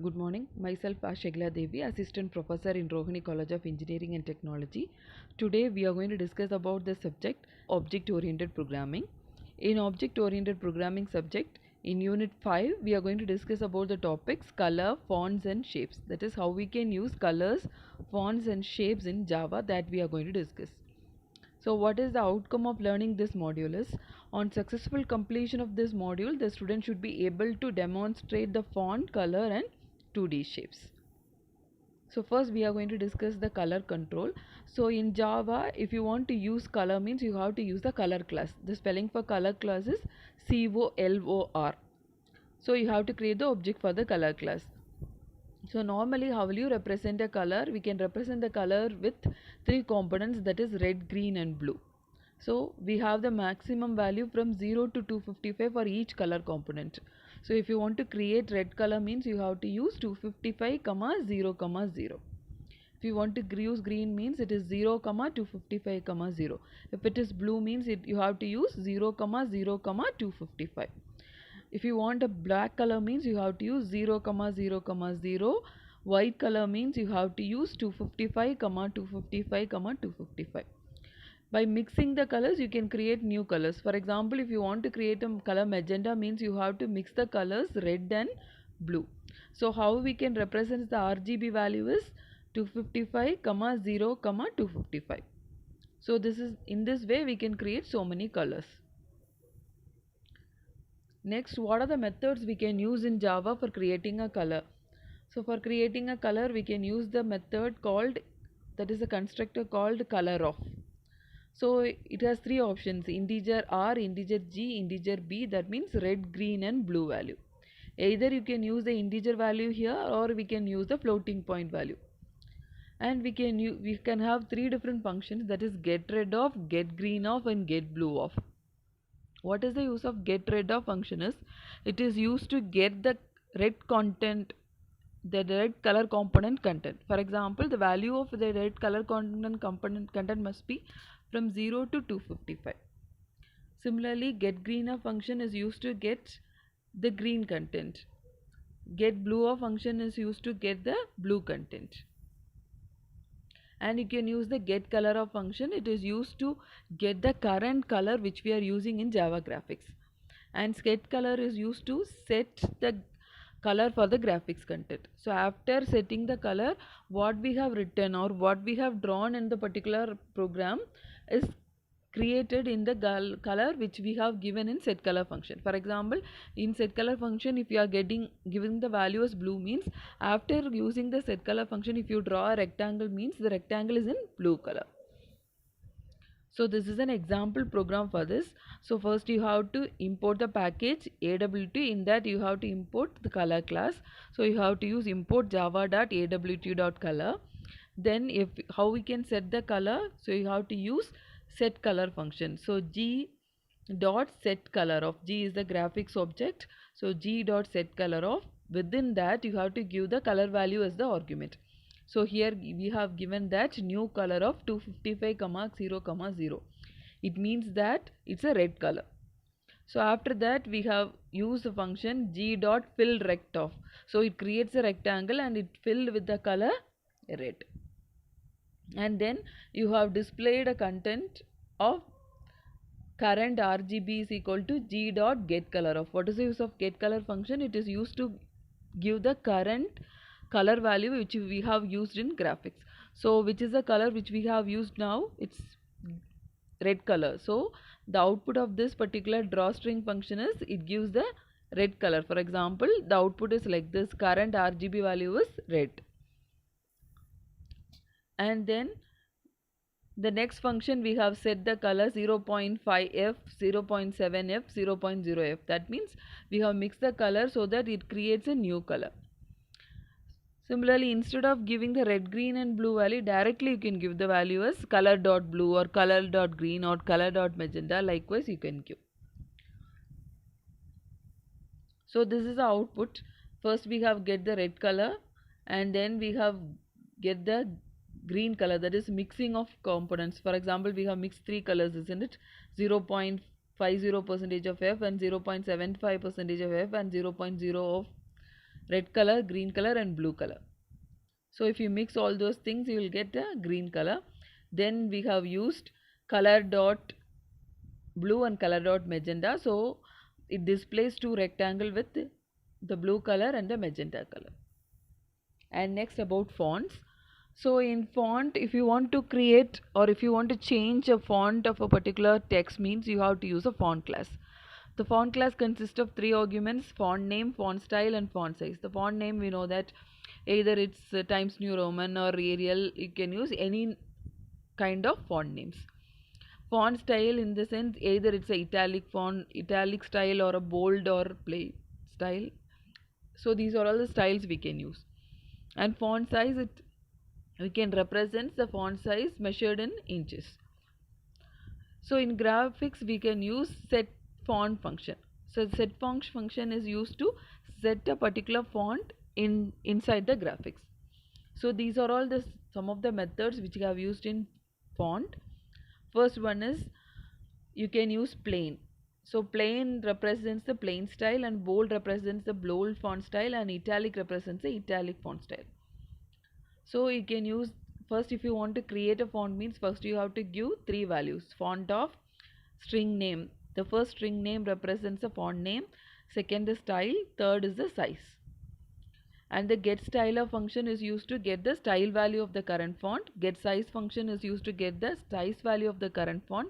Good morning. Myself Ashegla Devi, Assistant Professor in Rohini College of Engineering and Technology. Today we are going to discuss about the subject Object-Oriented Programming. In Object-Oriented Programming subject, in Unit 5, we are going to discuss about the topics color, fonts and shapes. That is how we can use colors, fonts and shapes in Java that we are going to discuss. So what is the outcome of learning this module is, on successful completion of this module, the student should be able to demonstrate the font, color and 2D shapes. So first we are going to discuss the color control. So in Java, if you want to use color means you have to use the color class. The spelling for color class is COLOR. So you have to create the object for the color class. So normally how will you represent a color? We can represent the color with three components, that is red, green and blue. So we have the maximum value from 0 to 255 for each color component. So if you want to create red color means you have to use 255, 0, 0. If you want to use green means it is 0, 255, 0. If it is blue means you have to use 0, 0, 255. If you want a black color means you have to use 0, 0, 0. White color means you have to use 255, 255, 255. By mixing the colors you can create new colors. For example, if you want to create a color magenta means you have to mix the colors red and blue. So how we can represent the RGB value is 255, 0, 255. So this is, in this way we can create so many colors. Next, what are the methods we can use in Java for creating a color? So for creating a color we can use the method called, that is a constructor called color_of. So it has three options: integer R, integer G, integer B. That means red, green and blue value. Either you can use the integer value here or we can use the floating point value. And we can have three different functions, that is get red of, get green of and get blue of. What is the use of get red of function is, it is used to get the red content, the red color component content. For example, the value of the red color component content must be from 0 to 255. Similarly, get green of function is used to get the green content. Get blue of function is used to get the blue content. And you can use the get color of function. It is used to get the current color which we are using in Java graphics. And set color is used to set the color for the graphics content. So after setting the color, what we have written or what we have drawn in the particular program is created in the color which we have given in set color function. For example, in set color function, if you are giving the value as blue means, after using the set color function, if you draw a rectangle means the rectangle is in blue color. So this is an example program for this. So first you have to import the package AWT. In that you have to import the color class. So you have to use import java.awt.color. Then how we can set the color? So you have to use set color function. So g dot set color of, G is the graphics object. So g dot set color of, within that you have to give the color value as the argument. So here we have given that new color of 255, 0, 0. It means that it's a red color. So after that we have used the function g dot fill rect of. So it creates a rectangle and it filled with the color red. And then you have displayed a content of current RGB is equal to g dot get color of. What is the use of get color function? It is used to give the current color value which we have used in graphics. So which is the color which we have used now? It's red color. So the output of this particular drawString function is, it gives the red color. For example, the output is like this: current RGB value is red. And then the next function we have set the color 0.5f, 0.7f, 0.0f. That means we have mixed the color so that it creates a new color. Similarly, instead of giving the red, green and blue value, directly you can give the value as color.blue or color.green or color.magenta. Likewise you can give. So this is the output. First we have get the red color and then we have get the green color, that is mixing of components. For example, we have mixed three colors, isn't it? 0.50% of F and 0.75% of F and 0.0 of red color, green color and blue color. So if you mix all those things, you will get a green color. Then we have used color dot blue and color dot magenta. So it displays two rectangle with the blue color and the magenta color. And next about fonts. So in font, if you want to create or if you want to change a font of a particular text, means you have to use a font class. The font class consists of three arguments: font name, font style and font size. The font name, we know that either it's Times New Roman or Arial. You can use any kind of font names. Font style, in the sense, either it's a italic font, italic style, or a bold or plain style. So these are all the styles we can use. And font size, we can represent the font size measured in inches. So in graphics we can use set font function. So set font function is used to set a particular font inside the graphics. So these are all some of the methods which we have used in font. First one is you can use plain. So plain represents the plain style, and bold represents the bold font style, and italic represents the italic font style. So you can use, first if you want to create a font, means first you have to give three values. Font of string name. The first string name represents a font name, second is style, third is the size. And the get styler function is used to get the style value of the current font. Get size function is used to get the size value of the current font.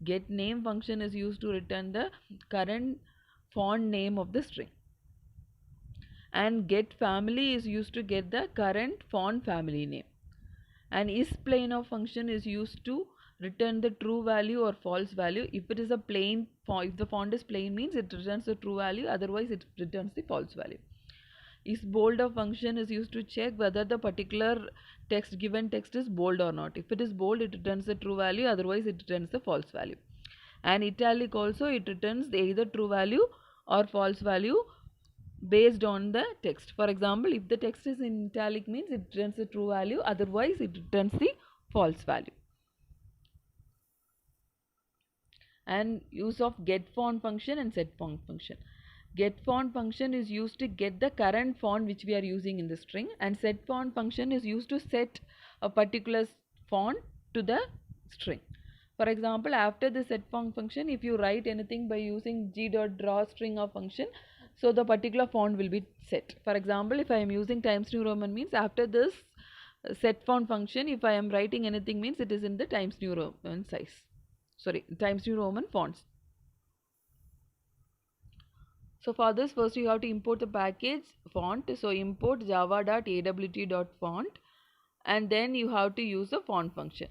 Get name function is used to return the current font name of the string. And get family is used to get the current font family name. And isPlanar function is used to return the true value or false value. If it is a plain font, if the font is plain, means it returns the true value, otherwise it returns the false value. IsBold function is used to check whether the particular given text is bold or not. If it is bold, it returns the true value, otherwise it returns the false value. And italic also, it returns either true value or false value based on the text. For example, if the text is in italic, means it returns the true value, otherwise it returns the false value. And use of getFont function and setFont function. GetFont function is used to get the current font which we are using in the string, and setFont function is used to set a particular font to the string. For example, after the setFont function, if you write anything by using g.drawString or function, so the particular font will be set. For example, if I am using Times New Roman, means after this setFont function, if I am writing anything, means it is in the Times New Roman size. Sorry, Times New Roman fonts. So for this, first you have to import the package font. So import java.awt.font, and then you have to use the font function.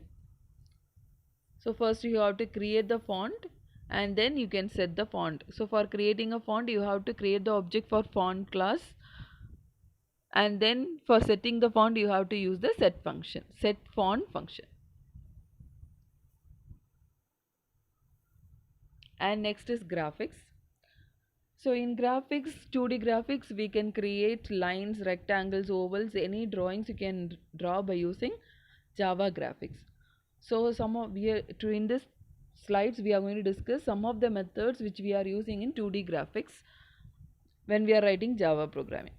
So first you have to create the font, and then you can set the font. So for creating a font, you have to create the object for font class, and then for setting the font, you have to use the set function, set font function. And next is graphics. So in graphics, 2D graphics, we can create lines, rectangles, ovals, any drawings you can draw by using Java graphics. So in this slides, we are going to discuss some of the methods which we are using in 2D graphics when we are writing Java programming.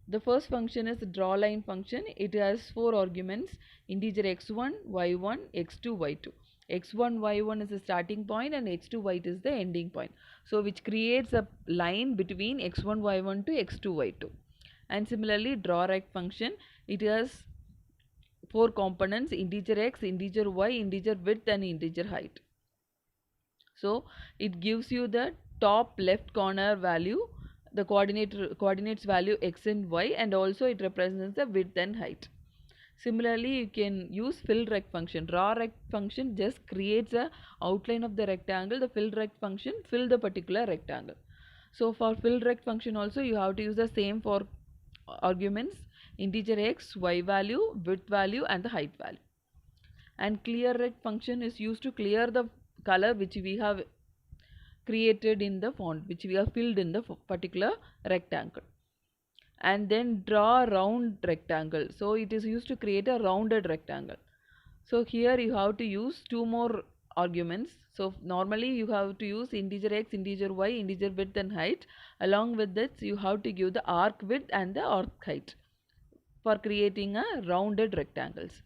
The first function is the drawLine function. It has 4 arguments: integer x1, y1, x2, y2. x1, y1 is the starting point, and x2, y2 is the ending point. So which creates a line between x1, y1 to x2, y2. And similarly, drawRect function, it has 4 components: integer x, integer y, integer width and integer height. So it gives you the top left corner value, the coordinates value x and y, and also it represents the width and height. Similarly, you can use fillRect function. drawRect function just creates a outline of the rectangle. The fillRect function fill the particular rectangle. So for fillRect function also, you have to use the same for arguments: integer x, y value, width value and the height value. And clearRect function is used to clear the color which we have created in the font, which we have filled in the particular rectangle. And then draw round rectangle. So it is used to create a rounded rectangle. So here you have to use 2 more arguments. So normally you have to use integer x, integer y, integer width and height. Along with this you have to give the arc width and the arc height for creating a rounded rectangles.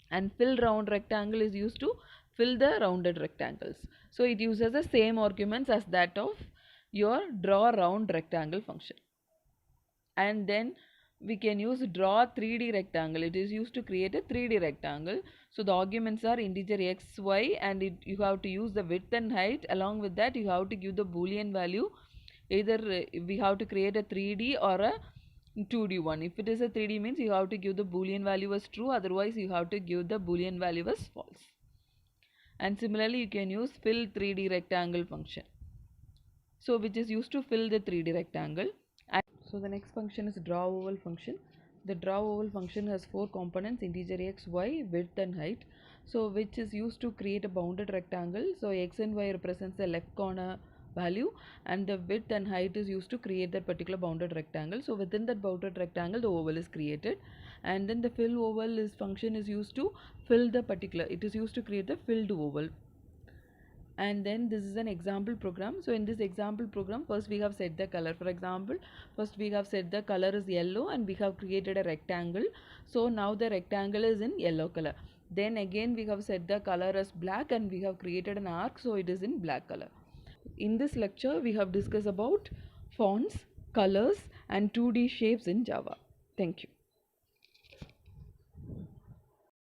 And fill round rectangle is used to fill the rounded rectangles. So it uses the same arguments as that of your draw round rectangle function. And then we can use draw 3D rectangle. It is used to create a 3D rectangle. So the arguments are integer x, y, and you have to use the width and height. Along with that you have to give the boolean value. Either we have to create a 3D or a 2D one. If it is a 3D means you have to give the boolean value as true, otherwise you have to give the boolean value as false. And similarly you can use fill 3D rectangle function. So which is used to fill the 3D rectangle. And so the next function is draw oval function. The draw oval function has 4 components: integer x, y, width and height. So which is used to create a bounded rectangle. So x and y represents the left corner value, and the width and height is used to create that particular bounded rectangle. So within that bounded rectangle the oval is created, and then the fill oval function is used to fill the particular, it is used to create the filled oval. And then this is an example program. So in this example program, first we have set the color. For example, first we have set the color is yellow and we have created a rectangle. So now the rectangle is in yellow color. Then again we have set the color as black and we have created an arc, so it is in black color. In this lecture we have discussed about fonts, colors and 2D shapes in Java. Thank you.